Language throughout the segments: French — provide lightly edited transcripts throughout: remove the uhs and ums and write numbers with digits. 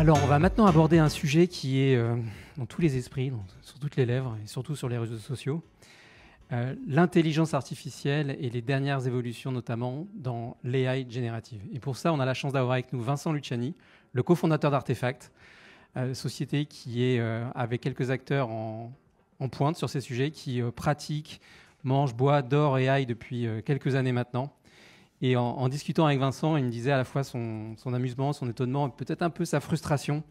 Alors, on va maintenant aborder un sujet qui est dans tous les esprits, sur toutes les lèvres et surtout sur les réseaux sociaux. L'intelligence artificielle et les dernières évolutions, notamment dans l'AI générative. Et pour ça, on a la chance d'avoir avec nous Vincent Luciani, le cofondateur d'Artefact, société qui est avec quelques acteurs en pointe sur ces sujets, qui pratiquent, mangent, boivent, dort et AI depuis quelques années maintenant. Et en discutant avec Vincent, il me disait à la fois son amusement, son étonnement, peut-être un peu sa frustration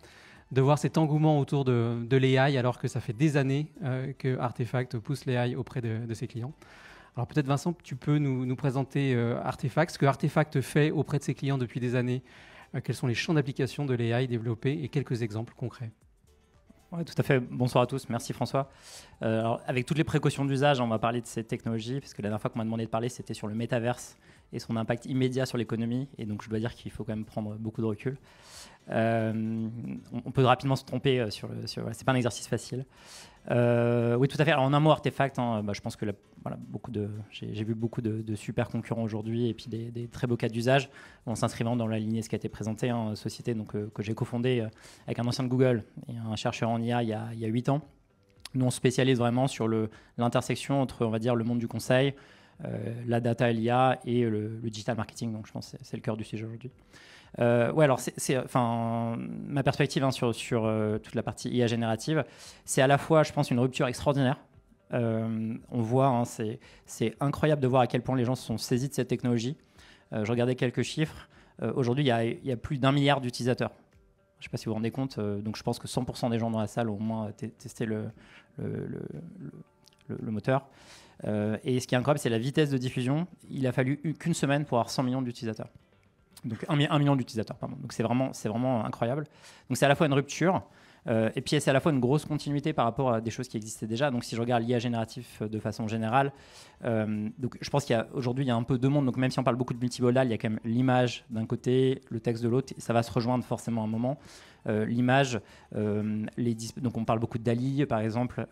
de voir cet engouement autour de l'AI alors que ça fait des années que Artefact pousse l'AI auprès de ses clients. Alors peut-être Vincent, tu peux nous présenter Artefact, ce que Artefact fait auprès de ses clients depuis des années, quels sont les champs d'application de l'AI développés et quelques exemples concrets. Oui, tout à fait. Bonsoir à tous. Merci François. Alors, avec toutes les précautions d'usage, on va parler de ces technologies, parce que la dernière fois qu'on m'a demandé de parler, c'était sur le métaverse et son impact immédiat sur l'économie. Et donc, je dois dire qu'il faut quand même prendre beaucoup de recul. On peut rapidement se tromper c'est pas un exercice facile. Oui, tout à fait. Alors, en un mot, Artefact, je pense que j'ai vu beaucoup de super concurrents aujourd'hui et puis des très beaux cas d'usage en s'inscrivant dans la lignée de ce qui a été présenté, société que j'ai cofondée avec un ancien de Google et un chercheur en IA il y a 8 ans. Nous, on se spécialise vraiment sur l'intersection entre, on va dire, le monde du conseil, la data et l'IA et le digital marketing. Donc, je pense que c'est le cœur du sujet aujourd'hui. Alors ma perspective sur toute la partie IA générative, c'est à la fois, je pense, une rupture extraordinaire. On voit, c'est incroyable de voir à quel point les gens se sont saisis de cette technologie. Je regardais quelques chiffres. Aujourd'hui, il y a plus d'1 milliard d'utilisateurs. Je ne sais pas si vous vous rendez compte. Donc, je pense que 100% des gens dans la salle ont au moins testé le moteur. Et ce qui est incroyable, c'est la vitesse de diffusion. Il a fallu qu'une semaine pour avoir 100 millions d'utilisateurs. Donc 1 million d'utilisateurs, pardon. Donc c'est vraiment incroyable. Donc c'est à la fois une rupture et puis c'est à la fois une grosse continuité par rapport à des choses qui existaient déjà. Donc si je regarde l'IA génératif de façon générale, donc je pense qu'aujourd'hui il y a un peu deux mondes. Donc même si on parle beaucoup de multimodal, il y a quand même l'image d'un côté, le texte de l'autre. Ça va se rejoindre forcément à un moment. L'image, donc on parle beaucoup de DALL-E par exemple.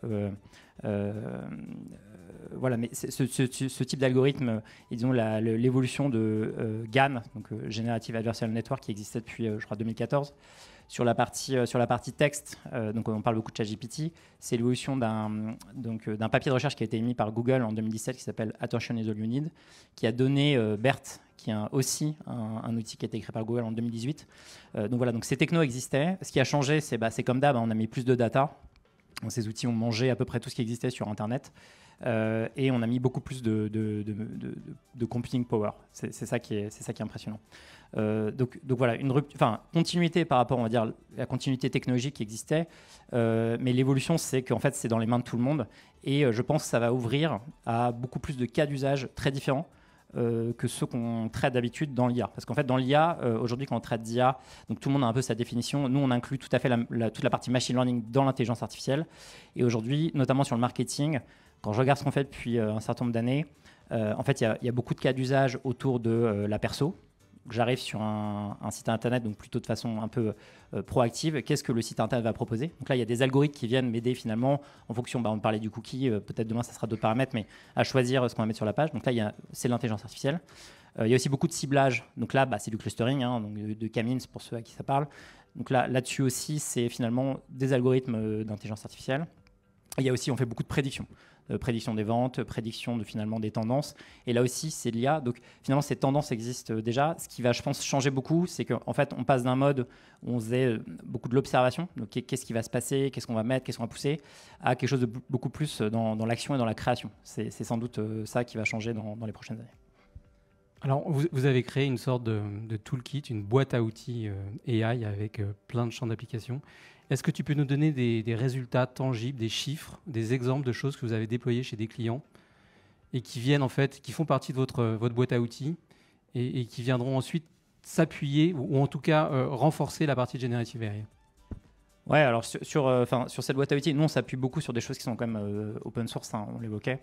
Voilà, mais ce type d'algorithme, et disons l'évolution de GAN, donc Generative Adversarial Network, qui existait depuis, je crois, 2014. Sur la partie texte, donc on parle beaucoup de ChatGPT, c'est l'évolution d'un papier de recherche qui a été émis par Google en 2017 qui s'appelle Attention is all you need, qui a donné BERT, qui est aussi un outil qui a été créé par Google en 2018. Donc voilà, donc ces technos existaient. Ce qui a changé, c'est comme d'hab, on a mis plus de data. Donc, ces outils ont mangé à peu près tout ce qui existait sur Internet. Et on a mis beaucoup plus de computing power. C'est ça qui est impressionnant. Donc voilà, continuité par rapport, on va dire, à la continuité technologique qui existait. Mais l'évolution, c'est qu'en fait, c'est dans les mains de tout le monde. Et je pense que ça va ouvrir à beaucoup plus de cas d'usage très différents que ceux qu'on traite d'habitude dans l'IA. Parce qu'en fait, dans l'IA, aujourd'hui, quand on traite d'IA, donc tout le monde a un peu sa définition. Nous, on inclut tout à fait toute la partie machine learning dans l'intelligence artificielle. Et aujourd'hui, notamment sur le marketing, quand je regarde ce qu'on fait depuis un certain nombre d'années, en fait, il y a beaucoup de cas d'usage autour de la perso. J'arrive sur un site internet, donc plutôt de façon un peu proactive. Qu'est-ce que le site internet va proposer? Donc là, il y a des algorithmes qui viennent m'aider finalement en fonction, on parlait du cookie, peut-être demain ça sera d'autres paramètres, mais à choisir ce qu'on va mettre sur la page. Donc là, c'est l'intelligence artificielle. Il y a aussi beaucoup de ciblage. Donc là, c'est du clustering, donc de K-means pour ceux à qui ça parle. Donc là-dessus aussi, c'est finalement des algorithmes d'intelligence artificielle. Il y a aussi, on fait beaucoup de prédictions. Prédiction des ventes, prédiction finalement des tendances. Et là aussi, c'est l'IA. Donc finalement, ces tendances existent déjà. Ce qui va, je pense, changer beaucoup, c'est qu'en fait, on passe d'un mode où on faisait beaucoup de l'observation, donc qu'est-ce qui va se passer, qu'est-ce qu'on va mettre, qu'est-ce qu'on va pousser, à quelque chose de beaucoup plus dans l'action et dans la création. C'est sans doute ça qui va changer dans les prochaines années. Alors, vous avez créé une sorte de toolkit, une boîte à outils AI avec plein de champs d'application. Est-ce que tu peux nous donner des résultats tangibles, des chiffres, des exemples de choses que vous avez déployées chez des clients et qui viennent en fait, qui font partie de votre boîte à outils et qui viendront ensuite s'appuyer ou en tout cas renforcer la partie de Generative AI? Ouais, alors sur cette boîte à outils, nous on s'appuie beaucoup sur des choses qui sont quand même open source, on l'évoquait.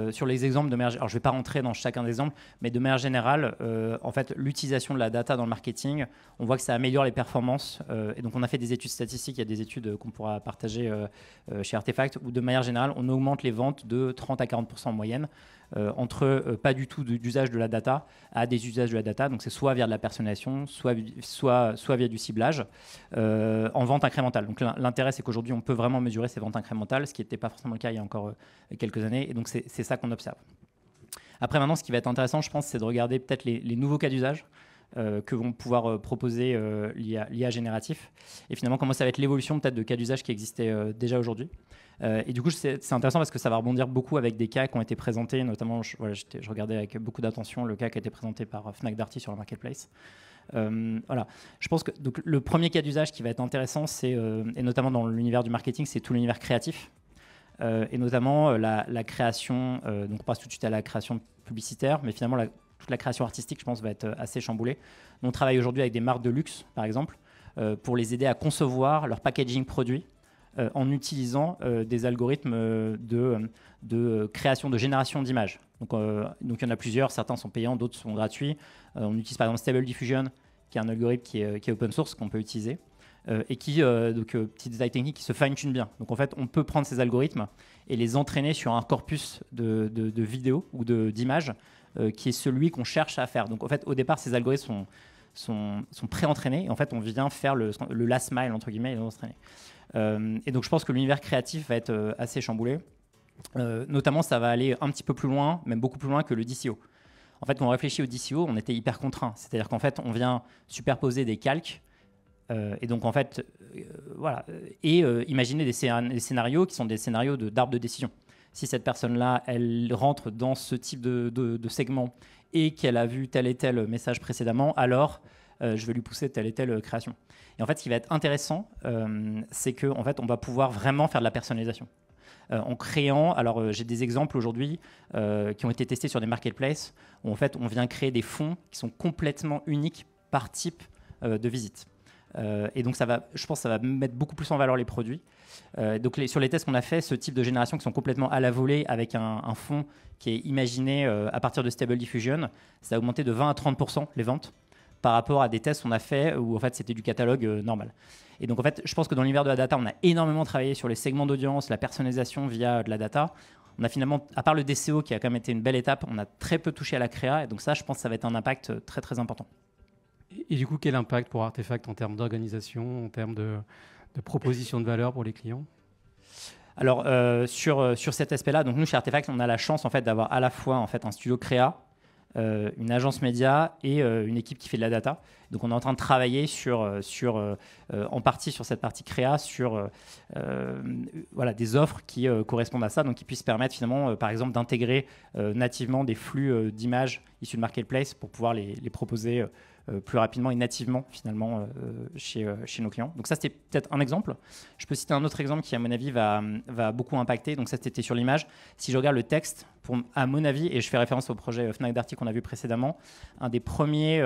Sur les exemples de manière, alors je ne vais pas rentrer dans chacun des exemples, mais de manière générale, en fait, l'utilisation de la data dans le marketing, on voit que ça améliore les performances. Et donc, on a fait des études statistiques, il y a des études qu'on pourra partager chez Artefact, où de manière générale, on augmente les ventes de 30 à 40% en moyenne. entre pas du tout d'usage de la data à des usages de la data. Donc c'est soit via de la personnalisation, soit via du ciblage en vente incrémentale. Donc l'intérêt, c'est qu'aujourd'hui, on peut vraiment mesurer ces ventes incrémentales, ce qui n'était pas forcément le cas il y a encore quelques années. Et donc c'est ça qu'on observe. Après, maintenant, ce qui va être intéressant, je pense, c'est de regarder peut-être les nouveaux cas d'usage que vont pouvoir proposer l'IA génératif. Et finalement, comment ça va être l'évolution peut-être de cas d'usage qui existaient déjà aujourd'hui. Et du coup, c'est intéressant parce que ça va rebondir beaucoup avec des cas qui ont été présentés, notamment, je regardais avec beaucoup d'attention le cas qui a été présenté par Fnac Darty sur le marketplace. Voilà. Je pense que donc, le premier cas d'usage qui va être intéressant, et notamment dans l'univers du marketing, c'est tout l'univers créatif. Et notamment la création, donc on passe tout de suite à la création publicitaire, mais finalement toute la création artistique, je pense, va être assez chamboulée. On travaille aujourd'hui avec des marques de luxe, par exemple, pour les aider à concevoir leur packaging produit en utilisant des algorithmes de création, de génération d'images. Donc il y en a plusieurs, certains sont payants, d'autres sont gratuits. On utilise par exemple Stable Diffusion, qui est un algorithme qui est open source, qu'on peut utiliser. Et qui, petit détail technique, qui se fine-tune bien. Donc en fait, on peut prendre ces algorithmes et les entraîner sur un corpus de vidéos ou d'images qui est celui qu'on cherche à faire. Donc en fait, au départ, ces algorithmes sont pré-entraînés et en fait, on vient faire le last mile, entre guillemets, et l'entraîner. Et donc je pense que l'univers créatif va être assez chamboulé. Notamment, ça va aller un petit peu plus loin, même beaucoup plus loin que le DCO. En fait, quand on réfléchit au DCO, on était hyper contraint. C'est-à-dire qu'en fait, on vient superposer des calques. Et donc, en fait, voilà. Et imaginer des scénarios qui sont des scénarios d'arbre de décision. Si cette personne-là, elle rentre dans ce type de segment et qu'elle a vu tel et tel message précédemment, alors je vais lui pousser telle et telle création. Et en fait, ce qui va être intéressant, c'est qu'en fait, on va pouvoir vraiment faire de la personnalisation. En créant, alors j'ai des exemples aujourd'hui qui ont été testés sur des marketplaces où en fait, on vient créer des fonds qui sont complètement uniques par type de visite. Et donc, je pense que ça va mettre beaucoup plus en valeur les produits. Donc, sur les tests qu'on a fait, ce type de génération qui sont complètement à la volée avec un fond qui est imaginé à partir de Stable Diffusion, ça a augmenté de 20 à 30% les ventes par rapport à des tests qu'on a fait où en fait, c'était du catalogue normal. Et donc, en fait, je pense que dans l'univers de la data, on a énormément travaillé sur les segments d'audience, la personnalisation via de la data. On a finalement, à part le DCO qui a quand même été une belle étape, on a très peu touché à la créa. Et donc ça, je pense que ça va être un impact très, très important. Et du coup, quel impact pour Artefact en termes d'organisation, en termes de proposition de valeur pour les clients ? Alors, sur cet aspect-là, donc nous, chez Artefact, on a la chance en fait, d'avoir à la fois en fait, un studio créa, une agence média et une équipe qui fait de la data. Donc, on est en train de travailler en partie sur cette partie créa, sur voilà, des offres qui correspondent à ça, donc qui puissent permettre finalement, par exemple, d'intégrer nativement des flux d'images issus de Marketplace pour pouvoir les proposer plus rapidement et nativement finalement chez nos clients. Donc ça, c'était peut-être un exemple. Je peux citer un autre exemple qui, à mon avis, va beaucoup impacter. Donc ça, c'était sur l'image. Si je regarde le texte, à mon avis, et je fais référence au projet Fnac Darty qu'on a vu précédemment, un des premiers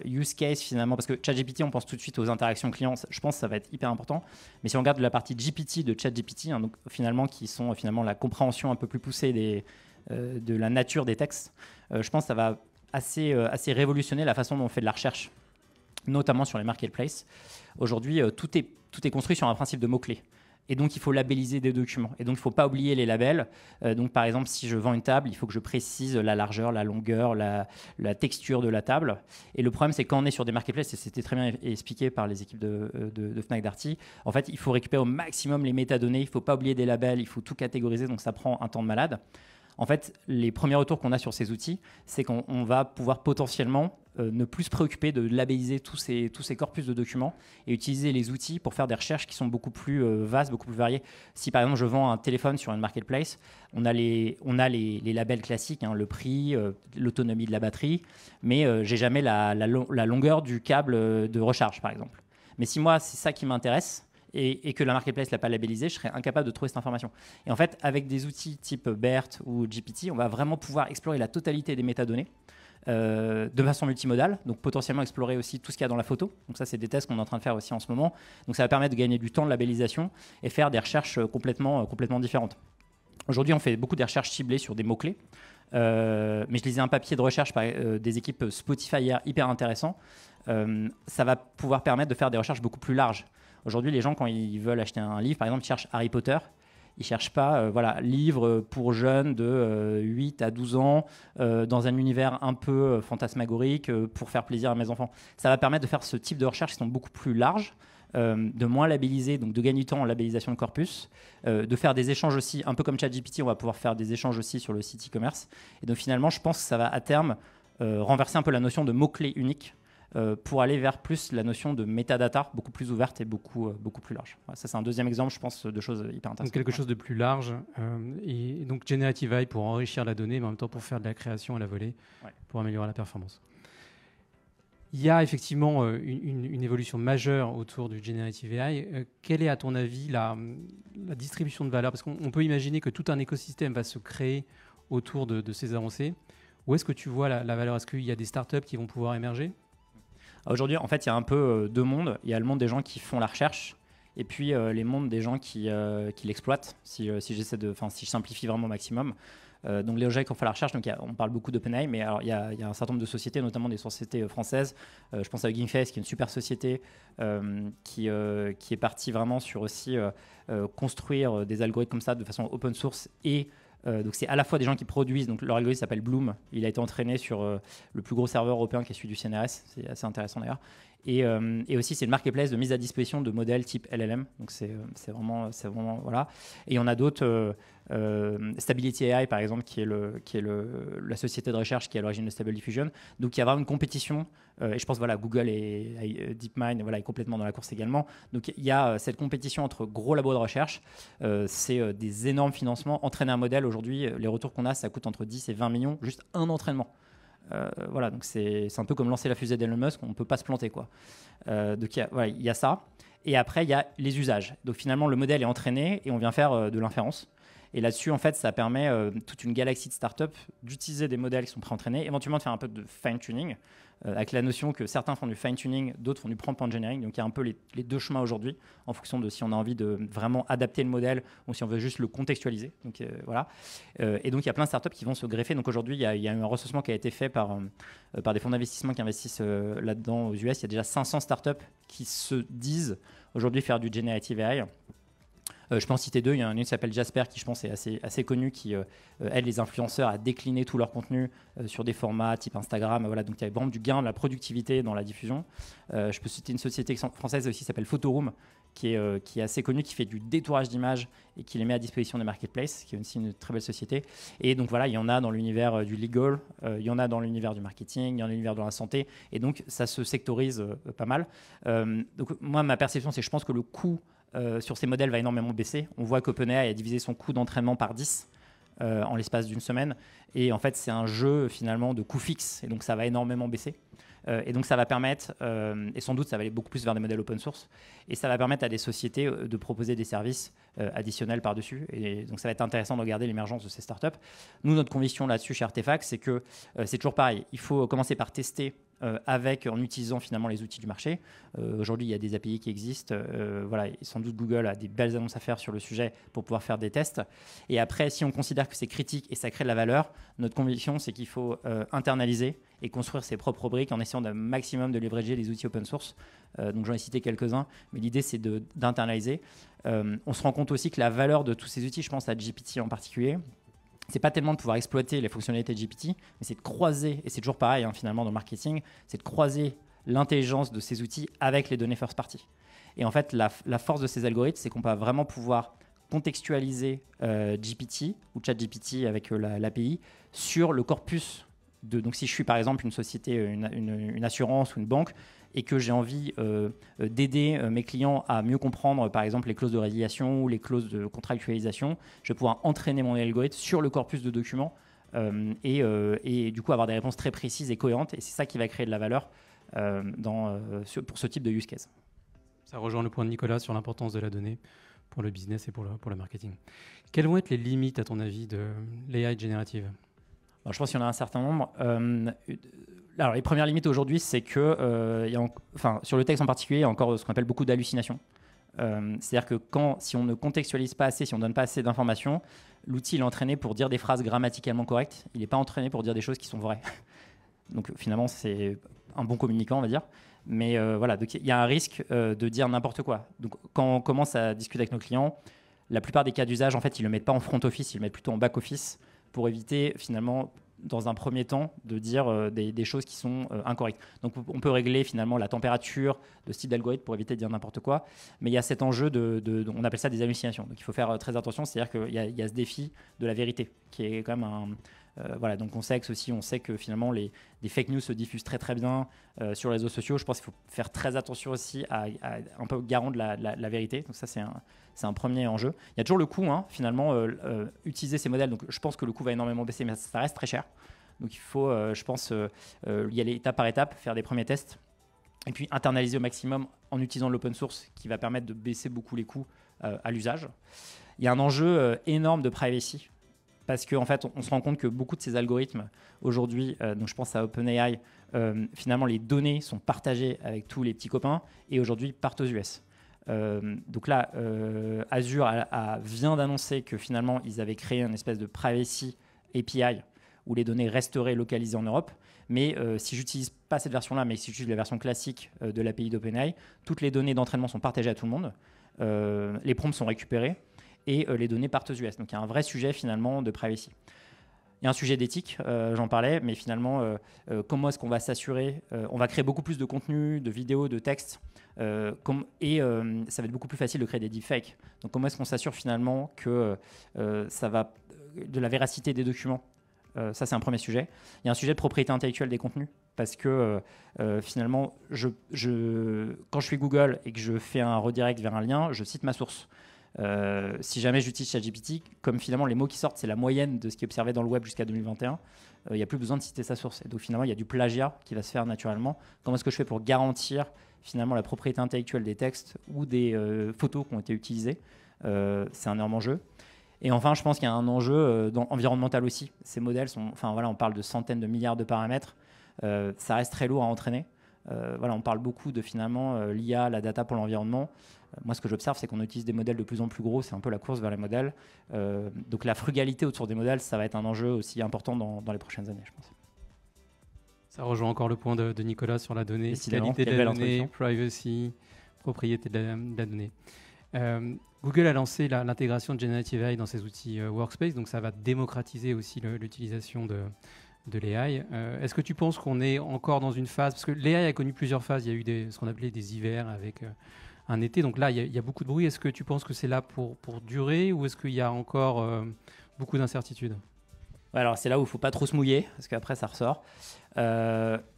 use cases finalement, parce que ChatGPT, on pense tout de suite aux interactions clients, je pense que ça va être hyper important. Mais si on regarde la partie GPT de ChatGPT, donc finalement qui sont finalement la compréhension un peu plus poussée de la nature des textes, je pense que ça va assez révolutionner la façon dont on fait de la recherche, notamment sur les marketplaces. Aujourd'hui, tout est construit sur un principe de mots-clés. Et donc, il faut labelliser des documents. Et donc, il ne faut pas oublier les labels. Donc, par exemple, si je vends une table, il faut que je précise la largeur, la longueur, la texture de la table. Et le problème, c'est que quand on est sur des marketplaces, et c'était très bien expliqué par les équipes de Fnac Darty, en fait, il faut récupérer au maximum les métadonnées. Il ne faut pas oublier des labels. Il faut tout catégoriser. Donc, ça prend un temps de malade. En fait, les premiers retours qu'on a sur ces outils, c'est qu'on va pouvoir potentiellement ne plus se préoccuper de labelliser tous ces corpus de documents et utiliser les outils pour faire des recherches qui sont beaucoup plus vastes, beaucoup plus variées. Si par exemple je vends un téléphone sur une marketplace, on a les labels classiques, hein, le prix, l'autonomie de la batterie, mais j'ai jamais la longueur du câble de recharge par exemple. Mais si moi c'est ça qui m'intéresse, et que la marketplace ne l'a pas labellisé, je serais incapable de trouver cette information. Et en fait, avec des outils type BERT ou GPT, on va vraiment pouvoir explorer la totalité des métadonnées de façon multimodale, donc potentiellement explorer aussi tout ce qu'il y a dans la photo. Donc ça, c'est des tests qu'on est en train de faire aussi en ce moment. Donc ça va permettre de gagner du temps de labellisation et faire des recherches complètement différentes. Aujourd'hui, on fait beaucoup de recherches ciblées sur des mots-clés. Mais je lisais un papier de recherche par des équipes Spotify hier, hyper intéressant. Ça va pouvoir permettre de faire des recherches beaucoup plus larges. Aujourd'hui, les gens, quand ils veulent acheter un livre, par exemple, ils cherchent Harry Potter, Ils ne cherchent pas, livre pour jeunes de 8 à 12 ans, dans un univers un peu fantasmagorique, pour faire plaisir à mes enfants. Ça va permettre de faire ce type de recherches qui sont beaucoup plus larges, de moins labelliser, donc de gagner du temps en labellisation de corpus, de faire des échanges aussi, un peu comme ChatGPT, on va pouvoir faire des échanges aussi sur le site e-commerce. Et donc finalement, je pense que ça va à terme renverser un peu la notion de mots-clés uniques pour aller vers plus la notion de metadata, beaucoup plus ouverte et beaucoup plus large. Voilà, ça, c'est un deuxième exemple, je pense, de choses hyper intéressantes. Donc quelque chose de plus large, et donc Generative AI pour enrichir la donnée, mais en même temps pour faire de la création à la volée, pour améliorer la performance. Il y a effectivement une évolution majeure autour du Generative AI. Quelle est, à ton avis, la distribution de valeur? Parce qu'on peut imaginer que tout un écosystème va se créer autour de ces avancées. Où est-ce que tu vois la valeur? Est-ce qu'il y a des startups qui vont pouvoir émerger? Aujourd'hui, en fait, il y a un peu deux mondes. Il y a le monde des gens qui font la recherche et puis les mondes des gens qui l'exploitent, si je simplifie vraiment au maximum. Donc les gens qui ont fait la recherche, donc on parle beaucoup d'OpenAI, mais alors, il y a un certain nombre de sociétés, notamment des sociétés françaises. Je pense à Hugging Face, qui est une super société qui est partie vraiment sur aussi construire des algorithmes comme ça de façon open source. Et donc c'est à la fois des gens qui produisent, donc leur algorithme s'appelle Bloom, il a été entraîné sur le plus gros serveur européen qui est celui du CNRS, c'est assez intéressant d'ailleurs. Et aussi c'est une marketplace de mise à disposition de modèles type LLM, donc c'est vraiment voilà. Et on a d'autres, Stability AI par exemple, qui est la société de recherche qui est à l'origine de Stable Diffusion. Donc il y a vraiment une compétition, et je pense Google et DeepMind est complètement dans la course également. Donc il y a cette compétition entre gros labos de recherche, c'est des énormes financements. Entraîner un modèle aujourd'hui, les retours qu'on a, ça coûte entre 10 et 20 millions, juste un entraînement. Donc c'est un peu comme lancer la fusée d'Elon Musk, on ne peut pas se planter, quoi. Donc il y a ça. Et après, il y a les usages. Donc finalement, le modèle est entraîné et on vient faire de l'inférence. Et là-dessus, en fait, ça permet toute une galaxie de startups d'utiliser des modèles qui sont pré-entraînés, éventuellement de faire un peu de fine-tuning, avec la notion que certains font du fine-tuning, d'autres font du prompt engineering. Donc il y a un peu les deux chemins aujourd'hui, en fonction de si on a envie de vraiment adapter le modèle ou si on veut juste le contextualiser. Donc et donc il y a plein de startups qui vont se greffer. Donc aujourd'hui, il y a eu un recensement qui a été fait par des fonds d'investissement qui investissent là-dedans aux US. Il y a déjà 500 startups qui se disent aujourd'hui faire du generative AI. Je peux en citer deux. Il y en a une qui s'appelle Jasper, qui je pense est assez connue, qui aide les influenceurs à décliner tout leur contenu sur des formats type Instagram. Voilà, donc il y a vraiment du gain de la productivité dans la diffusion. Je peux citer une société française aussi qui s'appelle Photoroom, qui est assez connue, qui fait du détourage d'images et qui les met à disposition des marketplaces, qui est aussi une très belle société. Et donc voilà, il y en a dans l'univers du legal, il y en a dans l'univers du marketing, il y en a dans l'univers de la santé. Et donc ça se sectorise pas mal. Donc moi, ma perception, c'est que je pense que le coût sur ces modèles va énormément baisser. On voit qu'OpenAI a divisé son coût d'entraînement par 10 en l'espace d'une semaine. Et en fait, c'est un jeu finalement de coût fixe. Et donc, ça va énormément baisser. Et donc, ça va permettre, et sans doute, ça va aller beaucoup plus vers des modèles open source. Et ça va permettre à des sociétés de proposer des services additionnels par-dessus. Et donc, ça va être intéressant de regarder l'émergence de ces startups. Nous, notre conviction là-dessus chez Artefact, c'est que c'est toujours pareil. Il faut commencer par tester en utilisant finalement les outils du marché. Aujourd'hui, il y a des API qui existent. Sans doute Google a des belles annonces à faire sur le sujet pour pouvoir faire des tests. Et après, si on considère que c'est critique et ça crée de la valeur, notre conviction, c'est qu'il faut internaliser et construire ses propres briques en essayant d'un maximum de leverager les outils open source. Donc j'en ai cité quelques-uns, mais l'idée, c'est d'internaliser. On se rend compte aussi que la valeur de tous ces outils, je pense à GPT en particulier, c'est pas tellement de pouvoir exploiter les fonctionnalités de GPT, mais c'est de croiser, et c'est toujours pareil finalement dans le marketing, c'est de croiser l'intelligence de ces outils avec les données first party. Et en fait, la force de ces algorithmes, c'est qu'on va vraiment pouvoir contextualiser GPT ou ChatGPT avec l'API sur le corpus donc si je suis par exemple une société, une assurance ou une banque, et que j'ai envie d'aider mes clients à mieux comprendre, par exemple, les clauses de résiliation ou les clauses de contractualisation, je vais pouvoir entraîner mon algorithme sur le corpus de documents et du coup avoir des réponses très précises et cohérentes. Et c'est ça qui va créer de la valeur pour ce type de use case. Ça rejoint le point de Nicolas sur l'importance de la donnée pour le business et pour le marketing. Quelles vont être les limites, à ton avis, de l'AI générative ? Alors, je pense qu'il y en a un certain nombre. Alors, les premières limites aujourd'hui, c'est que sur le texte en particulier, il y a encore ce qu'on appelle beaucoup d'hallucinations. C'est-à-dire que si on ne contextualise pas assez, si on ne donne pas assez d'informations, l'outil est entraîné pour dire des phrases grammaticalement correctes. Il n'est pas entraîné pour dire des choses qui sont vraies. Donc finalement, c'est un bon communicant, on va dire. Mais donc il y a un risque de dire n'importe quoi. Donc quand on commence à discuter avec nos clients, la plupart des cas d'usage, en fait, ils ne le mettent pas en front office, ils le mettent plutôt en back office pour éviter finalement, dans un premier temps, de dire des choses qui sont incorrectes. Donc on peut régler finalement la température de ce type d'algorithme pour éviter de dire n'importe quoi, mais il y a cet enjeu on appelle ça des hallucinations. Donc il faut faire très attention, c'est-à-dire qu'il y a ce défi de la vérité, qui est quand même voilà, donc on sait que finalement des fake news se diffusent très très bien sur les réseaux sociaux. Je pense qu'il faut faire très attention aussi à un peu garant de la vérité. Donc ça c'est un premier enjeu. Il y a toujours le coût, hein, finalement, utiliser ces modèles. Donc je pense que le coût va énormément baisser, mais ça reste très cher. Donc il faut, je pense, y aller étape par étape, faire des premiers tests, et puis internaliser au maximum en utilisant l'open source, qui va permettre de baisser beaucoup les coûts à l'usage. Il y a un enjeu énorme de privacy. Parce qu'en fait, on se rend compte que beaucoup de ces algorithmes, aujourd'hui, donc je pense à OpenAI, finalement, les données sont partagées avec tous les petits copains et aujourd'hui partent aux US. Donc là, Azure vient d'annoncer que finalement, ils avaient créé une espèce de privacy API où les données resteraient localisées en Europe. Mais si j'utilise pas cette version-là, mais si j'utilise la version classique de l'API d'OpenAI, toutes les données d'entraînement sont partagées à tout le monde. Les prompts sont récupérés. Et les données partent aux US. Donc il y a un vrai sujet finalement de privacy. Il y a un sujet d'éthique, j'en parlais, mais finalement, comment est-ce qu'on va s'assurer on va créer beaucoup plus de contenu, de vidéos, de textes, et ça va être beaucoup plus facile de créer des deepfakes. Donc comment est-ce qu'on s'assure finalement que ça va de la véracité des documents. Ça, c'est un premier sujet. Il y a un sujet de propriété intellectuelle des contenus, parce que finalement, quand je suis Google et que je fais un redirect vers un lien, je cite ma source. Si jamais j'utilise ChatGPT, comme finalement les mots qui sortent, c'est la moyenne de ce qui est observé dans le web jusqu'à 2021, il n'y a plus besoin de citer sa source. Et donc finalement, il y a du plagiat qui va se faire naturellement. Comment est-ce que je fais pour garantir finalement la propriété intellectuelle des textes ou des photos qui ont été utilisées? C'est un énorme enjeu. Et enfin, je pense qu'il y a un enjeu environnemental aussi. Ces modèles on parle de centaines de milliards de paramètres. Ça reste très lourd à entraîner. On parle beaucoup de finalement l'IA, la data pour l'environnement. Moi, ce que j'observe, c'est qu'on utilise des modèles de plus en plus gros. C'est un peu la course vers les modèles. Donc la frugalité autour des modèles, ça va être un enjeu aussi important dans les prochaines années, je pense. Ça rejoint encore le point de Nicolas sur la donnée, qualité de la donnée, privacy, propriété de la donnée. Google a lancé l'intégration de Generative AI dans ses outils Workspace, donc ça va démocratiser aussi l'utilisation de l'AI. Est-ce que tu penses qu'on est encore dans une phase, parce que l'AI a connu plusieurs phases, il y a eu ce qu'on appelait des hivers avec un été, donc là il y a beaucoup de bruit. Est-ce que tu penses que c'est là pour durer, ou est-ce qu'il y a encore beaucoup d'incertitudes? Ouais, alors c'est là où il ne faut pas trop se mouiller, parce qu'après ça ressort.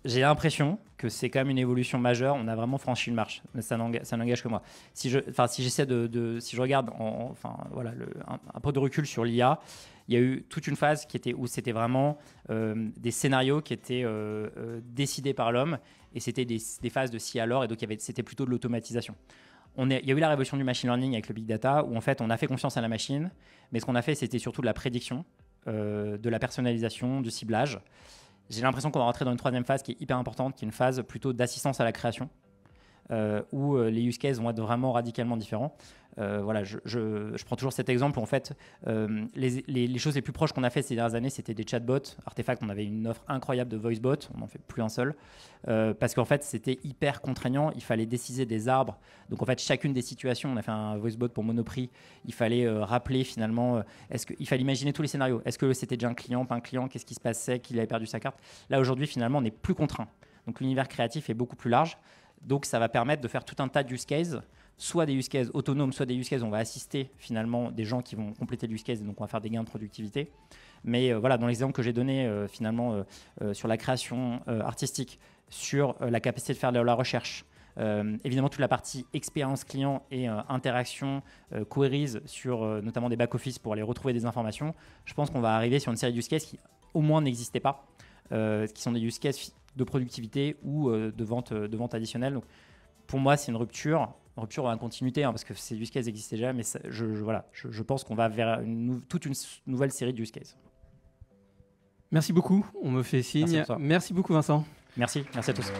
J'ai l'impression que c'est quand même une évolution majeure. On a vraiment franchi une marche, mais ça n'engage que moi. Si je regarde un peu de recul sur l'IA, il y a eu toute une phase où c'était vraiment des scénarios qui étaient décidés par l'homme, et c'était des phases de si alors, et donc c'était plutôt de l'automatisation. Il y a eu la révolution du machine learning avec le big data, où en fait on a fait confiance à la machine, mais ce qu'on a fait, c'était surtout de la prédiction, de la personnalisation, du ciblage. J'ai l'impression qu'on va rentrer dans une troisième phase qui est hyper importante, qui est une phase plutôt d'assistance à la création, où les use cases vont être vraiment radicalement différents. Je prends toujours cet exemple où en fait, les choses les plus proches qu'on a fait ces dernières années, c'était des chatbots. Artefact, on avait une offre incroyable de voicebot, on n'en fait plus un seul, parce qu'en fait, c'était hyper contraignant. Il fallait décider des arbres. Donc en fait, chacune des situations, on a fait un voicebot pour Monoprix. Il fallait rappeler finalement, il fallait imaginer tous les scénarios. Est-ce que c'était déjà un client, pas un client? Qu'est-ce qui se passait? Qu'il avait perdu sa carte? Là aujourd'hui, finalement, on n'est plus contraint. Donc l'univers créatif est beaucoup plus large. Donc ça va permettre de faire tout un tas de use cases, soit des use cases autonomes, soit des use cases où on va assister finalement des gens qui vont compléter le use case, et donc on va faire des gains de productivité. Mais dans l'exemple que j'ai donné sur la création artistique, sur la capacité de faire de la recherche, évidemment toute la partie expérience client et interaction, queries sur notamment des back-office pour aller retrouver des informations, je pense qu'on va arriver sur une série de use cases qui au moins n'existaient pas, qui sont des use cases de productivité ou de vente additionnelle. Donc, pour moi, c'est une rupture dans la continuité, parce que ces use cases existaient déjà, mais je pense qu'on va vers toute une nouvelle série de use cases. Merci beaucoup, on me fait signe. Merci beaucoup Vincent. Merci à tous.